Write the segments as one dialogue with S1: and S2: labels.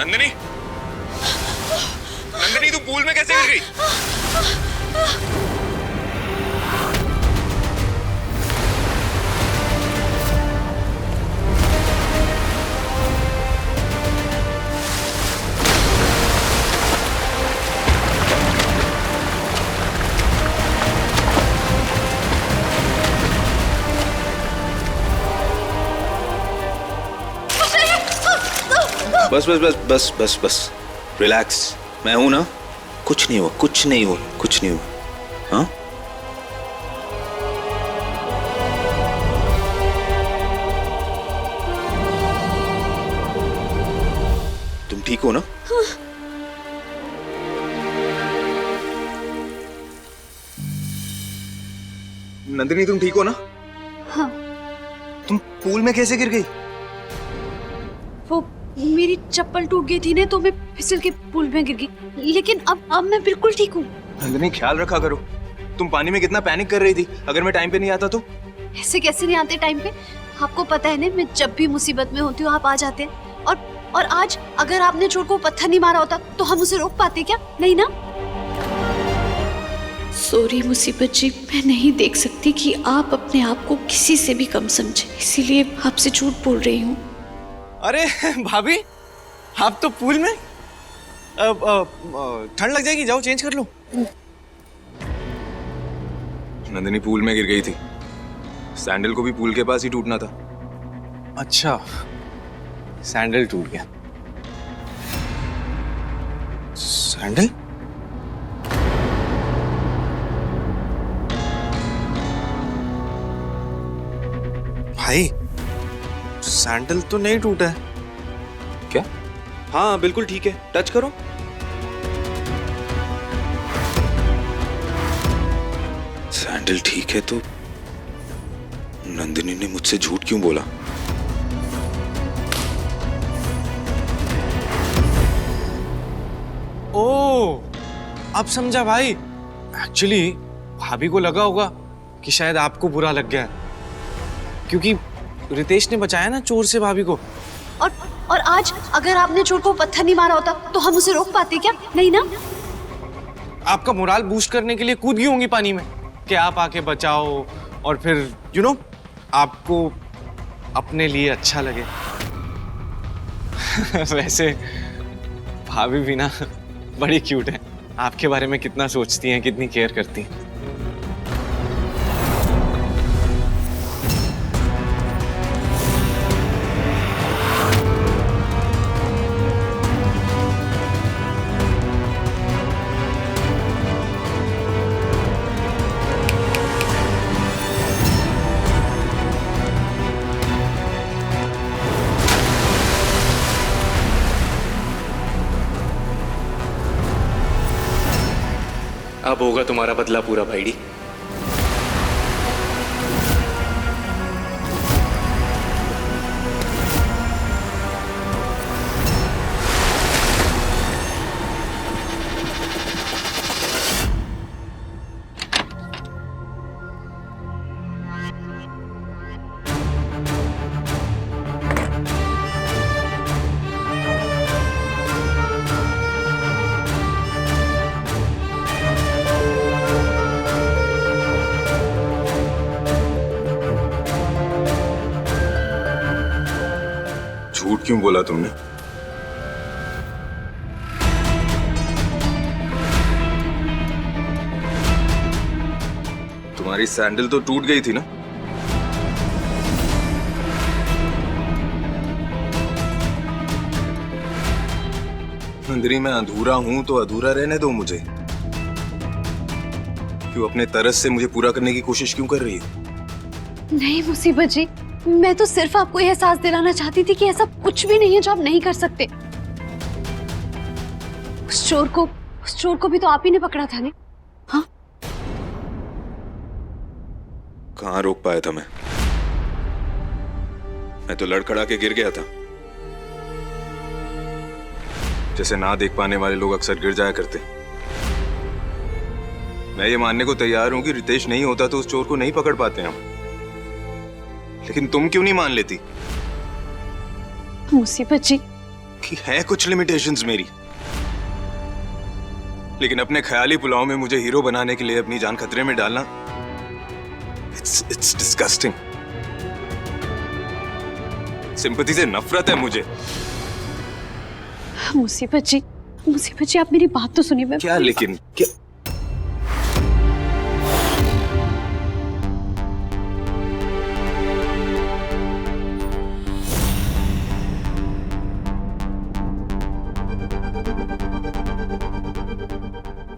S1: नंदिनी, नंदिनी तू पूल में कैसे गिर गई?
S2: बस बस बस बस बस बस रिलैक्स। मैं हूं ना, कुछ नहीं हुआ, कुछ नहीं हुआ, कुछ नहीं हुआ। हाँ, तुम ठीक हो ना?
S3: हाँ।
S1: नंदिनी तुम ठीक हो ना?
S3: हाँ।
S1: तुम पूल में कैसे गिर गई?
S3: वो मेरी चप्पल टूट गई थी ना, तो मैं फिसल के पूल में गिर गई। लेकिन अब मैं बिल्कुल ठीक हूँ।
S1: नंदिनी ख्याल रखा करो। तुम पानी में कितना पैनिक कर रही थी। अगर मैं टाइम पे नहीं आता तो?
S3: ऐसे कैसे नहीं आते टाइम पे? आपको पता है ना, मैं जब भी मुसीबत में होती हूँ आप आ जाते हैं। और आज अगर आपने चोर को पत्थर नहीं मारा होता तो हम उसे रोक पाते क्या? नहीं ना। सॉरी मुसीबत जी, मैं नहीं देख सकती कि आप अपने आप को किसी से भी कम समझे, इसीलिए आपसे झूठ बोल रही हूँ।
S4: अरे भाभी, आप तो पूल में। ठंड लग जाएगी, जाओ चेंज कर लो।
S1: नंदिनी पूल में गिर गई थी। सैंडल को भी पूल के पास ही टूटना था।
S4: अच्छा, सैंडल टूट गया। सैंडल? भाई, सैंडल तो नहीं टूटा है।
S2: क्या? हाँ बिल्कुल ठीक है, टच करो। सैंडल ठीक है तो नंदिनी ने मुझसे झूठ क्यों बोला?
S4: ओ, अब समझा भाई। एक्चुअली भाभी को लगा होगा कि शायद आपको बुरा लग गया, क्योंकि रितेश ने बचाया ना चोर से भाभी को।
S3: और आज अगर आपने चोर को पत्थर नहीं मारा होता तो हम उसे रोक पाते क्या? नहीं ना।
S4: आपका मोराल बूस्ट करने के लिए कूद गई होंगी पानी में कि आप आके बचाओ, और फिर आपको अपने लिए अच्छा लगे। वैसे भाभी भी ना बड़ी क्यूट है। आपके बारे में कितना सोचती हैं, कितनी केयर करती हैं।
S5: अब होगा तुम्हारा बदला पूरा भाईडी।
S1: झूठ क्यों बोला तुमने? तुम्हारी सैंडल तो टूट गई थी ना? नंदिनी मैं अधूरा हूं तो अधूरा रहने दो मुझे। क्यों अपने तरस से मुझे पूरा करने की कोशिश क्यों कर रही हो?
S3: नहीं मुसीबत जी, मैं तो सिर्फ आपको यह एहसास दिलाना चाहती थी कि ऐसा कुछ भी नहीं है जो आप नहीं कर सकते। उस चोर को भी तो आप ही ने पकड़ा था नहीं? हाँ?
S2: कहाँ रोक पाया था मैं तो लड़खड़ा के गिर गया था।
S1: जैसे ना देख पाने वाले लोग अक्सर गिर जाया करते। मैं ये मानने को तैयार हूं कि रितेश नहीं होता तो उस चोर को नहीं पकड़ पाते हम, लेकिन तुम क्यों नहीं मान लेती?
S3: मुसीबत जी,
S1: कि है कुछ लिमिटेशंस मेरी, लेकिन अपने ख्याली पुलाव में मुझे हीरो बनाने के लिए अपनी जान खतरे में डालना, इट्स डिस्गस्टिंग। सिंपैथी से नफरत है मुझे।
S3: मुसीबत जी आप मेरी बात तो सुनिए।
S1: क्या लेकिन क्या?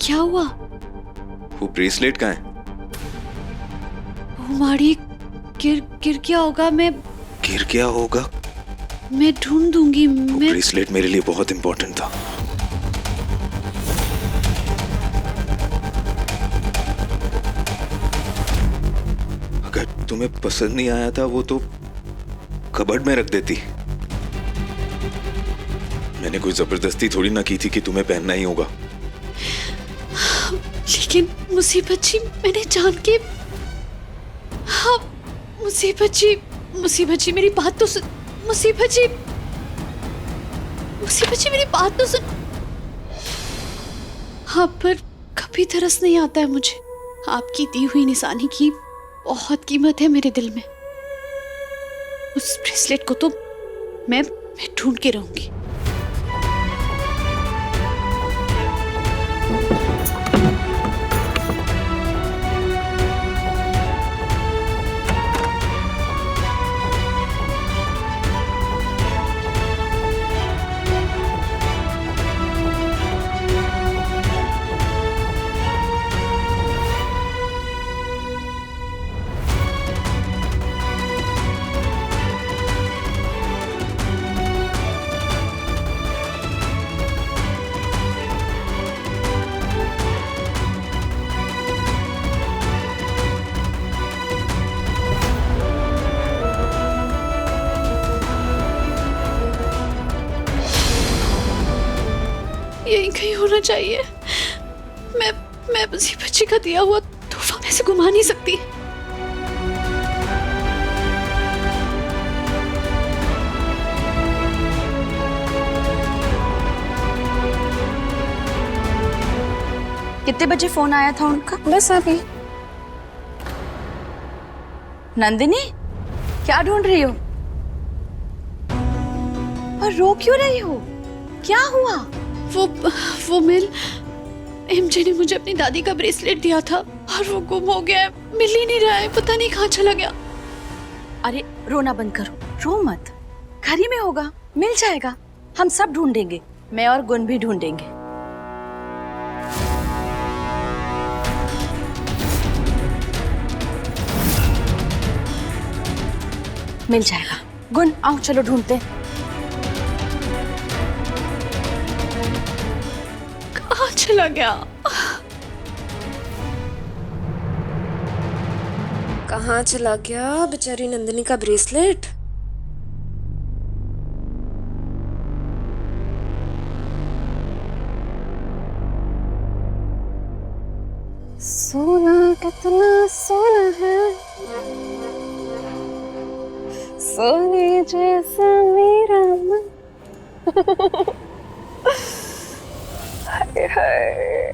S3: क्या हुआ?
S2: वो ब्रेसलेट कहाँ है?
S3: वो माड़ी गिर गया होगा।
S2: गिर गया होगा?
S3: मैं ढूंढ दूंगी।
S2: वो ब्रेसलेट मेरे लिए बहुत इंपॉर्टेंट था। अगर तुम्हें पसंद नहीं आया था वो तो कबर्ड में रख देती। मैंने कोई जबरदस्ती थोड़ी ना की थी कि तुम्हें पहनना ही होगा।
S3: लेकिन मुसीबत जी मैंने जान के। हाँ मुसीबत जी मेरी बात तो सुन। मुसीबत जी मेरी बात तो सुन। हाँ पर कभी तरस नहीं आता है मुझे। आपकी दी हुई निशानी की बहुत कीमत है मेरे दिल में। उस ब्रेसलेट को तो मैं ढूंढ के रहूंगी। यही कहीं होना चाहिए। मैं मुसीबत जी का दिया हुआ तोहफा में से घुमा नहीं सकती।
S6: कितने बजे फोन आया था उनका?
S7: बस अभी।
S6: नंदिनी क्या ढूंढ रही हो और रो क्यों रही हो? क्या हुआ?
S3: वो मिल एमजे ने मुझे अपनी दादी का ब्रेसलेट दिया था और वो गुम हो गया है। मिल ही नहीं रहा है। पता नहीं कहाँ चला गया।
S6: अरे रोना बंद करो, रो मत। घर ही में होगा, मिल जाएगा। हम सब ढूंढेंगे, मैं और गुन भी ढूंढेंगे। मिल जाएगा। गुन आओ चलो ढूंढते हैं।
S3: कहाँ चला गया?
S7: कहाँ चला गया बेचारी नंदिनी का ब्रेसलेट? सोना कितना सोना है, सोने जैसा मेरा मन। हाय हाय।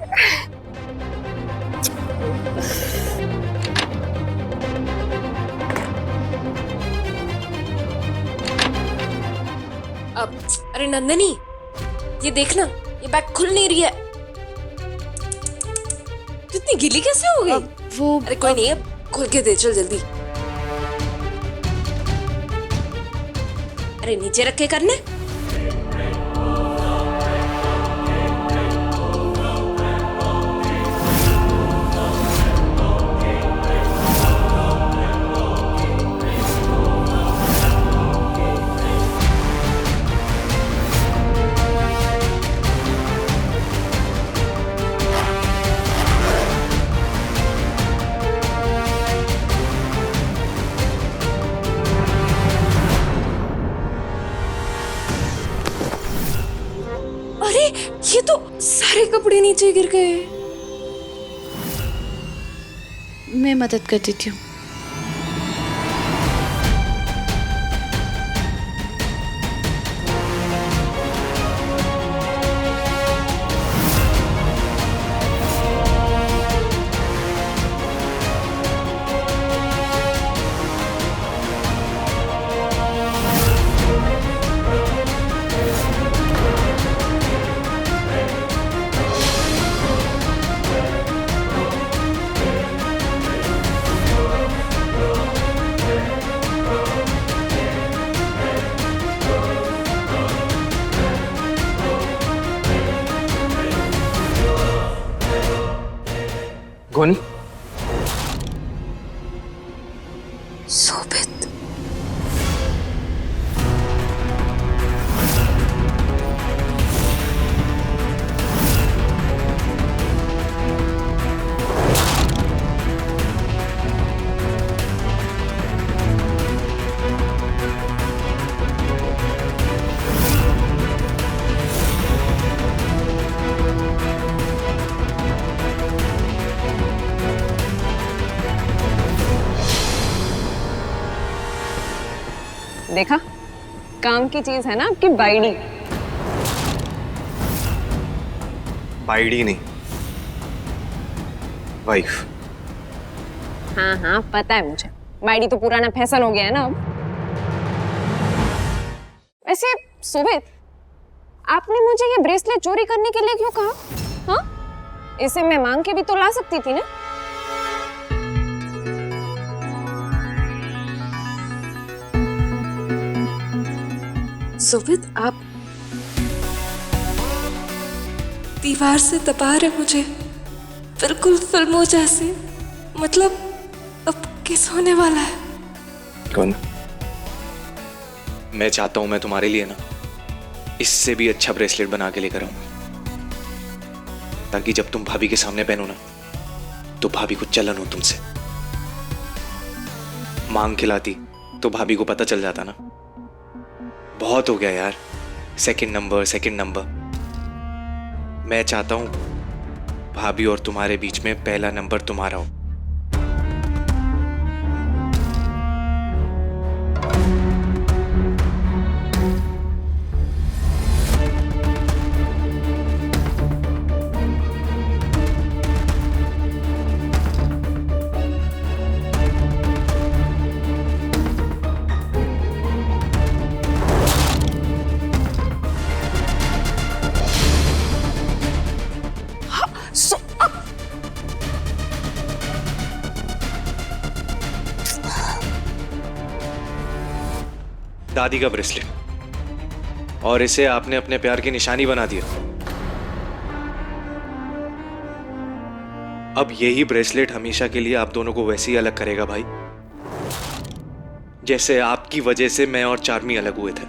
S7: अब अरे नंदिनी ये देखना, ये बैग खुल नहीं रही है। तू इतनी गीली कैसे हो गई?
S3: वो
S7: अरे कोई नहीं, अब खोल के दे, चल जल्दी। अरे नीचे रख के करने। अरे ये तो सारे कपड़े नीचे गिर गए।
S3: मैं मदद कर देती हूँ।
S7: शोभित।
S8: देखा, काम की चीज है ना आपकी बाइडी।
S4: बाइडी नहीं, वाइफ।
S8: हाँ हाँ पता है मुझे, बाइडी तो पुराना फैशन हो गया है ना अब। वैसे शोभित, आपने मुझे ये ब्रेसलेट चोरी करने के लिए क्यों कहा? हाँ, इसे मैं मांग के भी तो ला सकती थी ना।
S7: शोभित, आप दीवार से दबा रहे मुझे, बिल्कुल फिल्मों जैसे। मतलब अब किस होने वाला है?
S4: कौन?
S5: मैं चाहता हूं मैं तुम्हारे लिए ना इससे भी अच्छा ब्रेसलेट बना के लेकर आऊं, ताकि जब तुम भाभी के सामने पहनो ना तो भाभी को चलन हो तुमसे। मांग खिलाती तो भाभी को पता चल जाता ना। बहुत हो गया यार, सेकंड नंबर। मैं चाहता हूं भाभी और तुम्हारे बीच में पहला नंबर तुम्हारा हो। दादी का ब्रेसलेट, और इसे आपने अपने प्यार की निशानी बना दिया। अब यही ब्रेसलेट हमेशा के लिए आप दोनों को वैसे ही अलग करेगा भाई, जैसे आपकी वजह से मैं और चार्मी अलग हुए थे।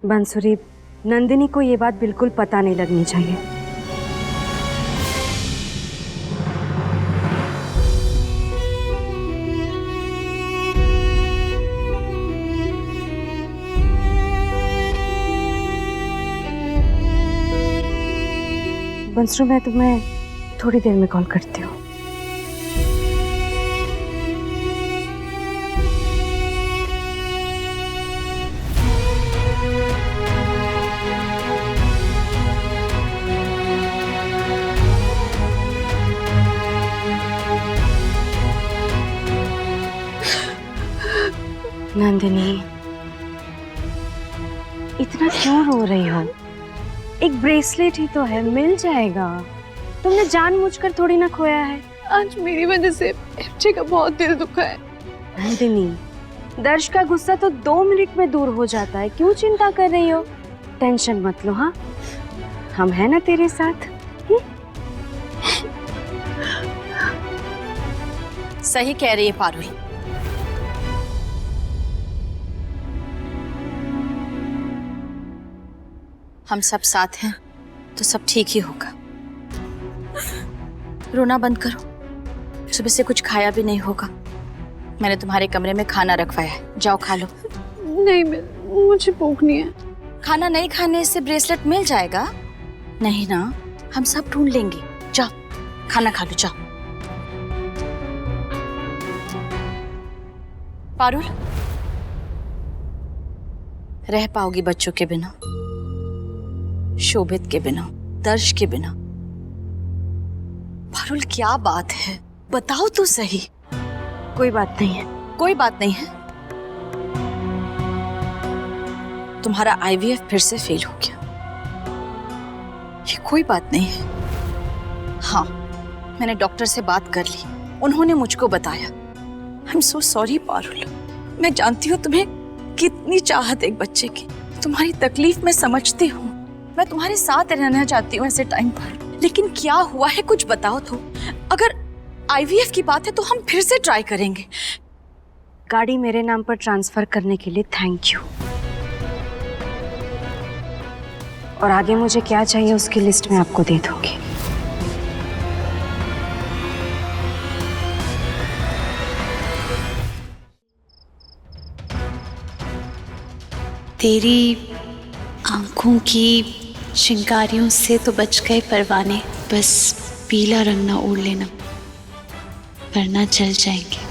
S9: बंसुरी, नंदिनी को ये बात बिल्कुल पता नहीं लगनी चाहिए। बंसुरी, मैं तुम्हें थोड़ी देर में कॉल करती हूँ। नंदिनी, इतना क्यों रो रही हो? एक ब्रेसलेट ही तो है, मिल जाएगा। तुमने जानबूझकर थोड़ी ना खोया है।
S3: आज मेरी वजह से एमजे का बहुत दिल दुखा है।
S9: नंदिनी, दर्श का गुस्सा तो 2 मिनट में दूर हो जाता है, क्यों चिंता कर रही हो? टेंशन मत लो, हाँ, हम हैं ना तेरे साथ।
S6: सही कह रही है पारुल। हम सब साथ हैं तो सब ठीक ही होगा। रोना बंद करो, सुबह से कुछ खाया भी नहीं होगा। मैंने तुम्हारे कमरे में खाना रखवाया है, जाओ खा लो।
S3: नहीं, मुझे भूख नहीं है।
S6: खाना नहीं खाने से ब्रेसलेट मिल जाएगा? नहीं ना, हम सब ढूंढ लेंगे। जाओ खाना खा लो, जाओ। पारुल, रह पाओगी बच्चों के बिना, शोभित के बिना, दर्श के बिना? पारुल, क्या बात है, बताओ तो सही।
S9: कोई बात नहीं है।
S6: कोई बात नहीं है? तुम्हारा आईवीएफ फिर से फेल हो गया, ये कोई बात नहीं है। हाँ, मैंने डॉक्टर से बात कर ली, उन्होंने मुझको बताया। I am so sorry Parul, मैं जानती हूँ तुम्हें कितनी चाहत एक बच्चे की। तुम्हारी तकलीफ मैं समझती हूँ, मैं तुम्हारे साथ रहना चाहती हूँ ऐसे टाइम पर, लेकिन क्या हुआ है कुछ बताओ तो। अगर आईवीएफ की बात है तो हम फिर से ट्राई करेंगे।
S9: गाड़ी मेरे नाम पर ट्रांसफर करने के लिए थैंक यू। और आगे मुझे क्या चाहिए उसकी लिस्ट मैं आपको दे दूंगी।
S3: तेरी आंखों की चिंगारियों से तो बच गए परवाने, बस पीला रंग ना ओढ़ लेना वरना जल जाएंगे।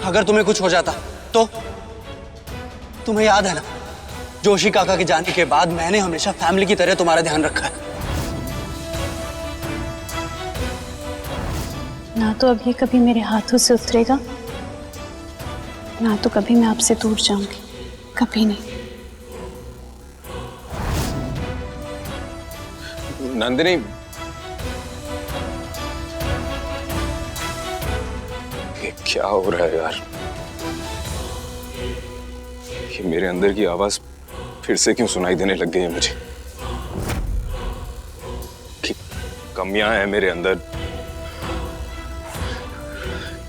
S10: अगर तुम्हें कुछ हो जाता तो? तुम्हें याद है ना, जोशी काका के जाने के बाद मैंने हमेशा फैमिली की तरह तुम्हारा ध्यान रखा है।
S3: ना तो अब ये कभी मेरे हाथों से उतरेगा, ना तो कभी मैं आपसे दूर जाऊंगी, कभी नहीं।
S1: नंदिनी, ये क्या हो रहा है यार? ये मेरे अंदर की आवाज फिर से क्यों सुनाई देने लग गई है मुझे कि कमियां हैं मेरे अंदर,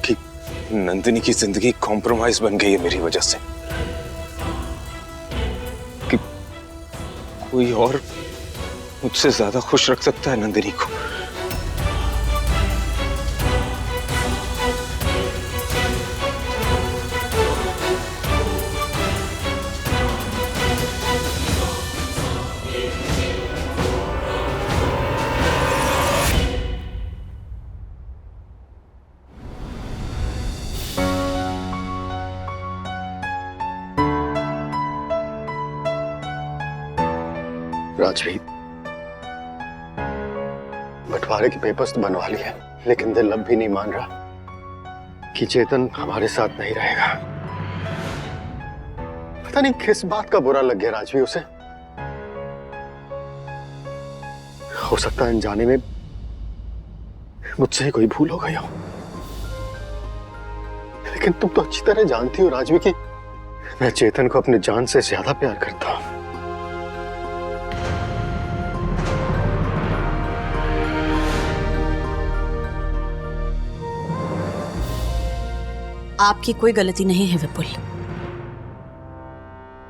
S1: कि नंदिनी की जिंदगी कॉम्प्रोमाइज बन गई है मेरी वजह से, कि कोई और मुझसे ज्यादा खुश रख सकता है नंदिनी को।
S11: राजवी, बंटवारे के पेपर्स तो बनवा लिए, लेकिन दिल अब भी नहीं मान रहा कि चेतन हमारे साथ नहीं रहेगा। पता नहीं किस बात का बुरा लग गया राजवी उसे। हो सकता है अनजाने में मुझसे ही कोई भूल हो गई हो, लेकिन तुम तो अच्छी तरह जानती हो राजवी कि मैं चेतन को अपनी जान से ज्यादा प्यार करता हूं।
S6: आपकी कोई गलती नहीं है विपुल,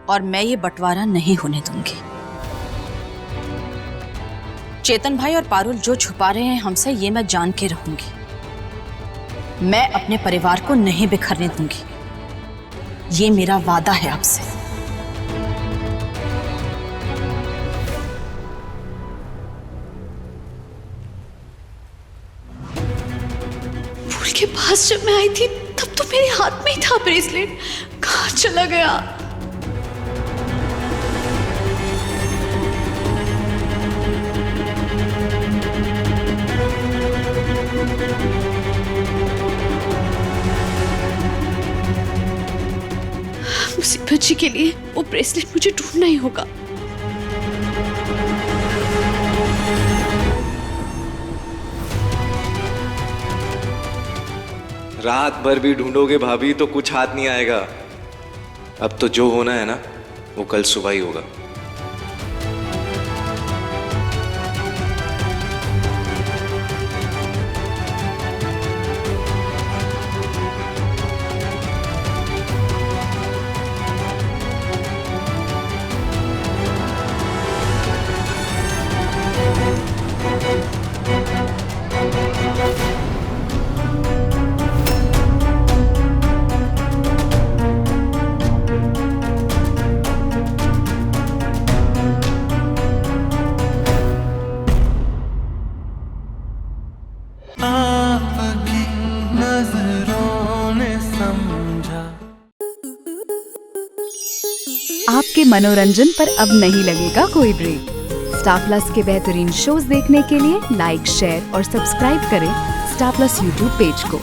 S6: और मैं ये बंटवारा नहीं होने दूंगी। चेतन भाई और पारुल जो छुपा रहे हैं हमसे, ये मैं जान के रहूंगी। मैं अपने परिवार को नहीं बिखरने दूंगी, ये मेरा वादा है आपसे।
S3: फूल के पास जब मैं आई थी तब तो मेरे हाथ में ही था ब्रेसलेट, कहाँ चला गया? मुसीबत जी के लिए वो ब्रेसलेट मुझे ढूंढना ही होगा।
S5: रात भर भी ढूंढोगे भाभी तो कुछ हाथ नहीं आएगा। अब तो जो होना है ना वो कल सुबह ही होगा।
S12: आपके मनोरंजन पर अब नहीं लगेगा कोई ब्रेक। स्टार प्लस के बेहतरीन शोज देखने के लिए लाइक, शेयर और सब्सक्राइब करें स्टार प्लस यूट्यूब पेज को।